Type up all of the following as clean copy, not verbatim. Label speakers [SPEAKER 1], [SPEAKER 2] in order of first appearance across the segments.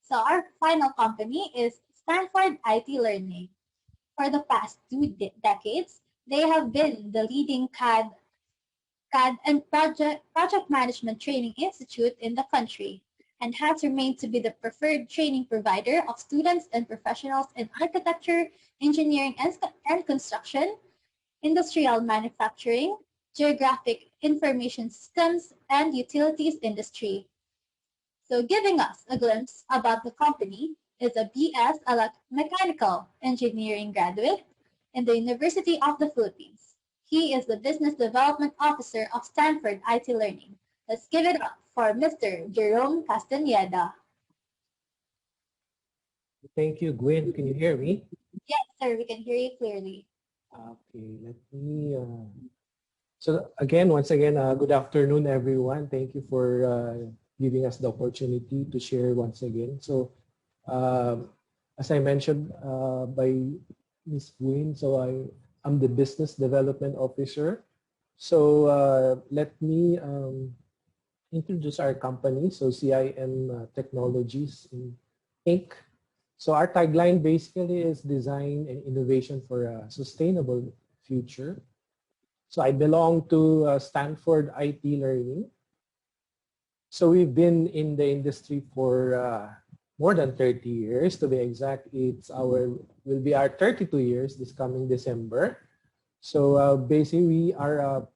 [SPEAKER 1] So our final company is Stanford IT Learning. For the past two decades, they have been the leading CAD and project management training institute in the country and has remained to be the preferred training provider of students and professionals in architecture, engineering, and construction, industrial manufacturing, geographic information systems, and utilities industry. So giving us a glimpse about the company is a BS Mechanical Engineering graduate in the University of the Philippines. He is the Business Development Officer of Stanford IT Learning. Let's give it up for Mr. Jerome Castaneda.
[SPEAKER 2] Thank you, Gwen. Can you hear me?
[SPEAKER 1] Yes, sir, we can hear you clearly.
[SPEAKER 2] Okay, let me. So again, once again, good afternoon, everyone. Thank you for giving us the opportunity to share once again. So, as I mentioned by Ms. Gwen, so I'm the Business Development Officer. So let me introduce our company. So CIM Technologies Inc. So our tagline basically is design and innovation for a sustainable future. So I belong to Stanford IT Learning. So we've been in the industry for more than 30 years. To be exact, will be our 32 years this coming December. So basically we are a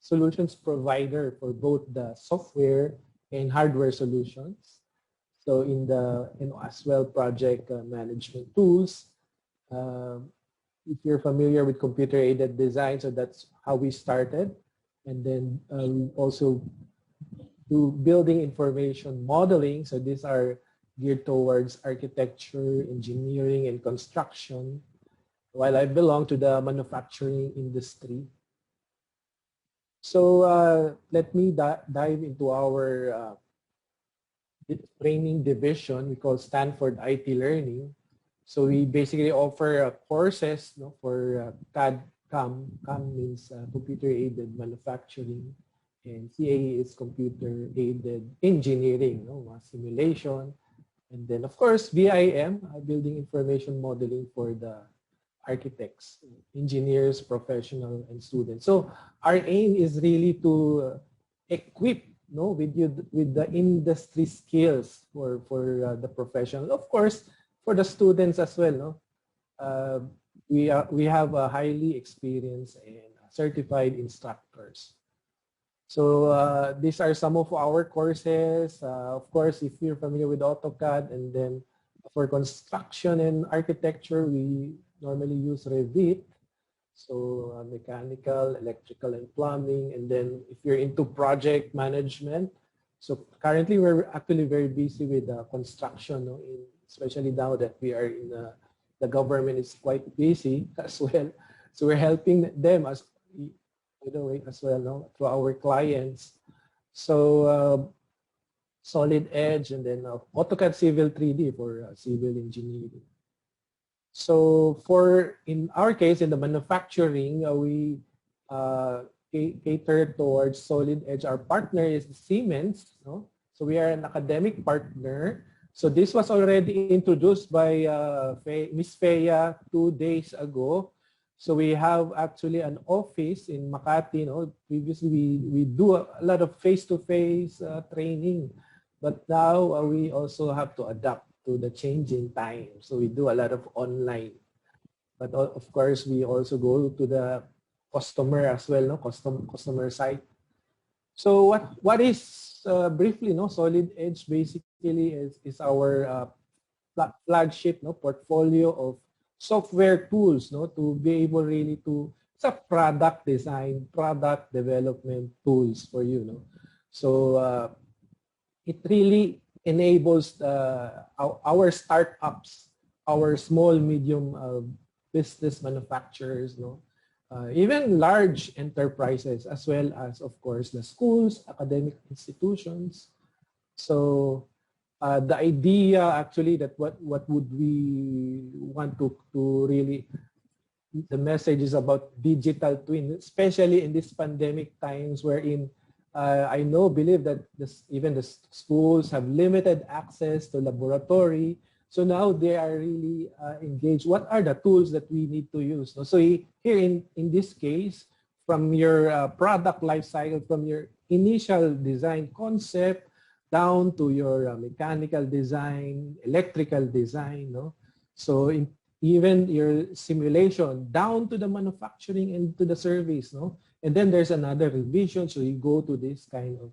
[SPEAKER 2] solutions provider for both the software and hardware solutions. So as well project management tools. If you're familiar with computer-aided design, so that's how we started. And then we also do building information modeling. So these are geared towards architecture, engineering, and construction, while I belong to the manufacturing industry. So let me dive into our training division we call Stanford IT Learning. So we basically offer courses for CAD, CAM. CAM means computer-aided manufacturing, and CAE is computer-aided engineering, simulation. And then, of course, BIM, building information modeling for the architects, engineers, professional, and students. So our aim is really to equip with the industry skills for the professional. Of course, for the students as well, we have a highly experienced and certified instructors. So these are some of our courses. Of course, if you're familiar with AutoCAD, and then for construction and architecture, we normally use Revit. So mechanical, electrical, and plumbing. And then if you're into project management, so currently we're actually very busy with construction, especially now that we are in the government is quite busy as well. So we're helping them as well through our clients. So Solid Edge, and then AutoCAD Civil 3D for civil engineering. So in our case, in the manufacturing, we cater towards Solid Edge. Our partner is Siemens. So we are an academic partner. So this was already introduced by Ms. Feya 2 days ago. So we have actually an office in Makati. Previously, we do a lot of face-to-face training. But now we also have to adapt to the changing time. So we do a lot of online. But of course, we also go to the customer as well, customer site. So what is briefly, Solid Edge basically is our flagship portfolio of software tools to be able really to, it's a product design, product development tools for you. So it really enables our startups, our small, medium business manufacturers, even large enterprises, as well as, of course, the schools, academic institutions. So the idea actually that what would we want to really, the message is about digital twin, especially in this pandemic times wherein I believe that even the schools have limited access to laboratory. So now they are really engaged. What are the tools that we need to use? So here in this case, from your product life cycle, from your initial design concept down to your mechanical design, electrical design, no? So even your simulation down to the manufacturing and to the service, no? And then there's another revision, so you go to this kind of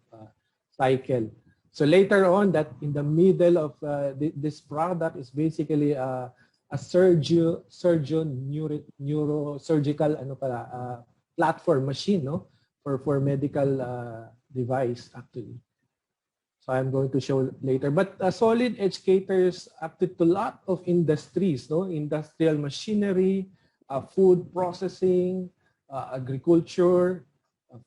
[SPEAKER 2] cycle. So later on, that in the middle of this product is basically a surgeon neurosurgical platform machine, no, for medical device actually. So I'm going to show later. But solid edge caters actually to a lot of industries, no, industrial machinery, food processing, agriculture,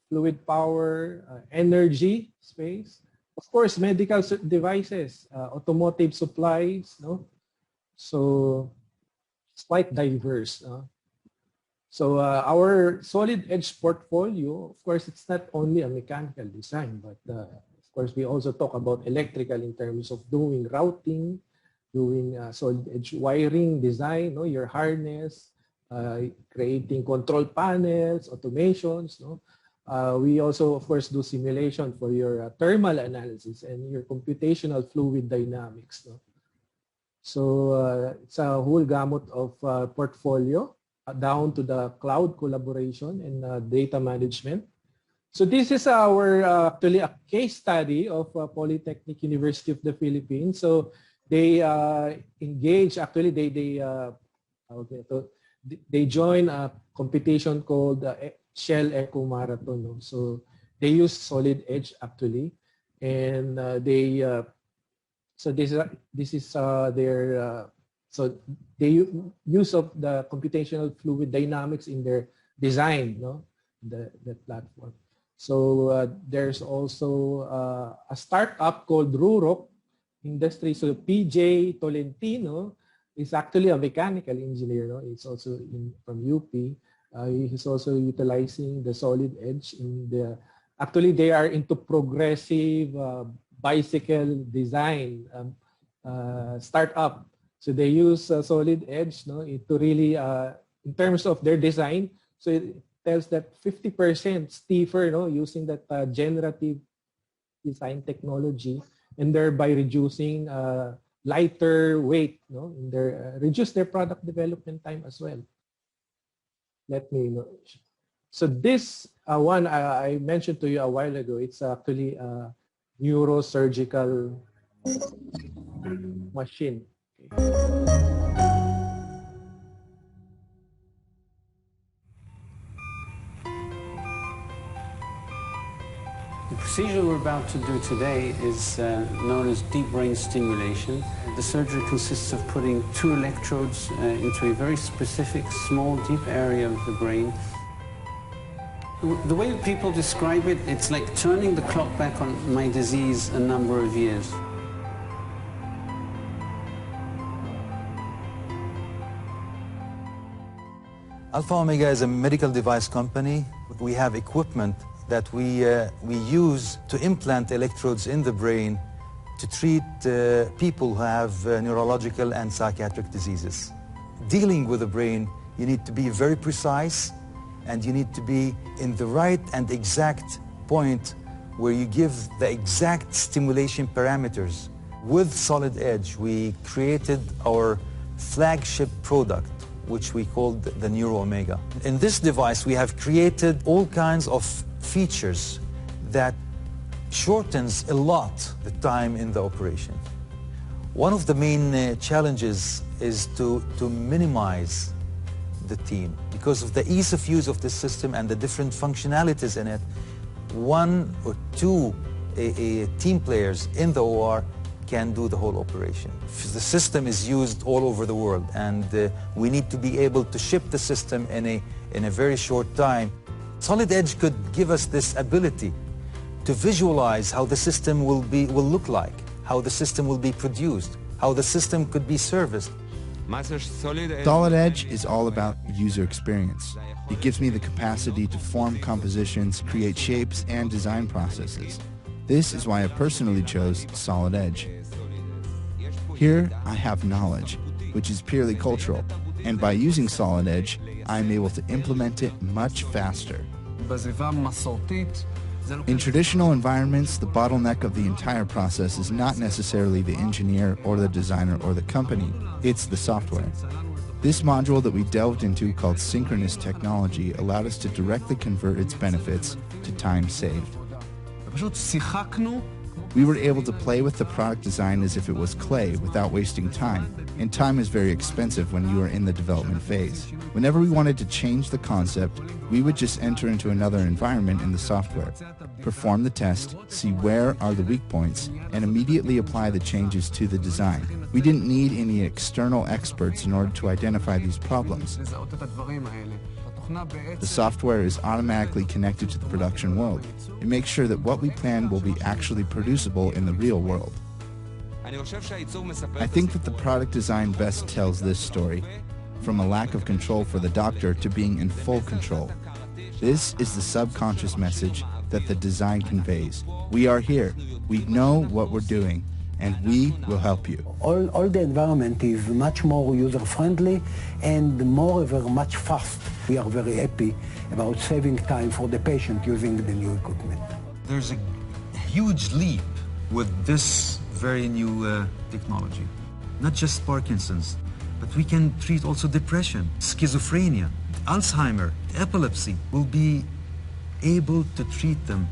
[SPEAKER 2] fluid power, energy space, of course, medical devices, automotive supplies, no? So it's quite diverse. So our solid edge portfolio, of course, it's not only a mechanical design, but of course, we also talk about electrical in terms of doing routing, doing solid edge wiring design, no, your harness, creating control panels, automations, no. We also, of course, do simulation for your thermal analysis and your computational fluid dynamics. No? So it's a whole gamut of portfolio down to the cloud collaboration and data management. So this is our actually a case study of Polytechnic University of the Philippines. So they engage, actually they join a competition called Shell Eco Marathon. No? So they use solid edge actually, and so this is their so they use of the computational fluid dynamics in their design, no, the platform. So there's also a startup called Ruro Industry. So PJ Tolentino is actually a mechanical engineer. No? He's also from UP. He's also utilizing the solid edge in the, actually they are into progressive bicycle design startup. So they use solid edge, no, to really, in terms of their design, so it tells that 50% stiffer, no, using that generative design technology, and thereby reducing lighter weight, no, in their reduce their product development time as well. Let me know. So this one I mentioned to you a while ago, it's actually a neurosurgical machine. Okay.
[SPEAKER 3] The procedure we're about to do today is known as deep brain stimulation. The surgery consists of putting two electrodes into a very specific, small, deep area of the brain. The way people describe it, it's like turning the clock back on my disease a number of years.
[SPEAKER 4] Alfa Omega is a medical device company. We have equipment that we use to implant electrodes in the brain to treat people who have neurological and psychiatric diseases. Dealing with the brain, you need to be very precise, and you need to be in the right and exact point where you give the exact stimulation parameters. With Solid Edge, we created our flagship product, which we called the Neuro Omega. In this device, we have created all kinds of features that shortens a lot the time in the operation. One of the main challenges is to minimize the team. Because of the ease of use of this system and the different functionalities in it, one or two team players in the OR can do the whole operation. The system is used all over the world, and we need to be able to ship the system in a very short time. Solid Edge could give us this ability to visualize how the system will look like, how the system will be produced, how the system could be serviced.
[SPEAKER 5] Solid Edge is all about user experience. It gives me the capacity to form compositions, create shapes, and design processes. This is why I personally chose Solid Edge. Here, I have knowledge, which is purely cultural, and by using Solid Edge, I'm able to implement it much faster. In traditional environments, the bottleneck of the entire process is not necessarily the engineer or the designer or the company, it's the software. This module that we delved into called synchronous technology allowed us to directly convert its benefits to time saved. We were able to play with the product design as if it was clay without wasting time, and time is very expensive when you are in the development phase. Whenever we wanted to change the concept, we would just enter into another environment in the software, perform the test, see where are the weak points, and immediately apply the changes to the design. We didn't need any external experts in order to identify these problems. The software is automatically connected to the production world. It makes sure that what we plan will be actually producible in the real world. I think that the product design best tells this story, from a lack of control for the doctor to being in full control. This is the subconscious message that the design conveys. We are here, we know what we're doing, and we will help you.
[SPEAKER 6] All the environment is much more user-friendly and moreover much fast. We are very happy about saving time for the patient using the new equipment.
[SPEAKER 4] There's a huge leap with this very new technology. Not just Parkinson's, but we can treat also depression, schizophrenia, Alzheimer, epilepsy. We'll be able to treat them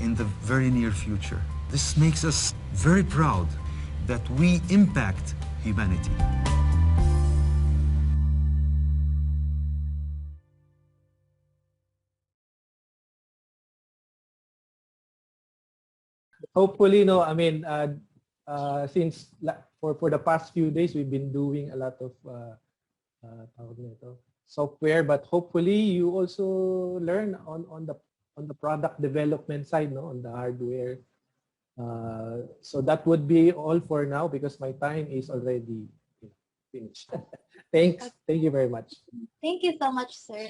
[SPEAKER 4] in the very near future. This makes us very proud that we impact humanity.
[SPEAKER 2] Hopefully, no, I mean, since for the past few days, we've been doing a lot of tawag nito, software, but hopefully you also learn on the product development side, no, on the hardware. So that would be all for now because my time is already finished. Thanks. Thank you very much.
[SPEAKER 1] Thank you so much, sir.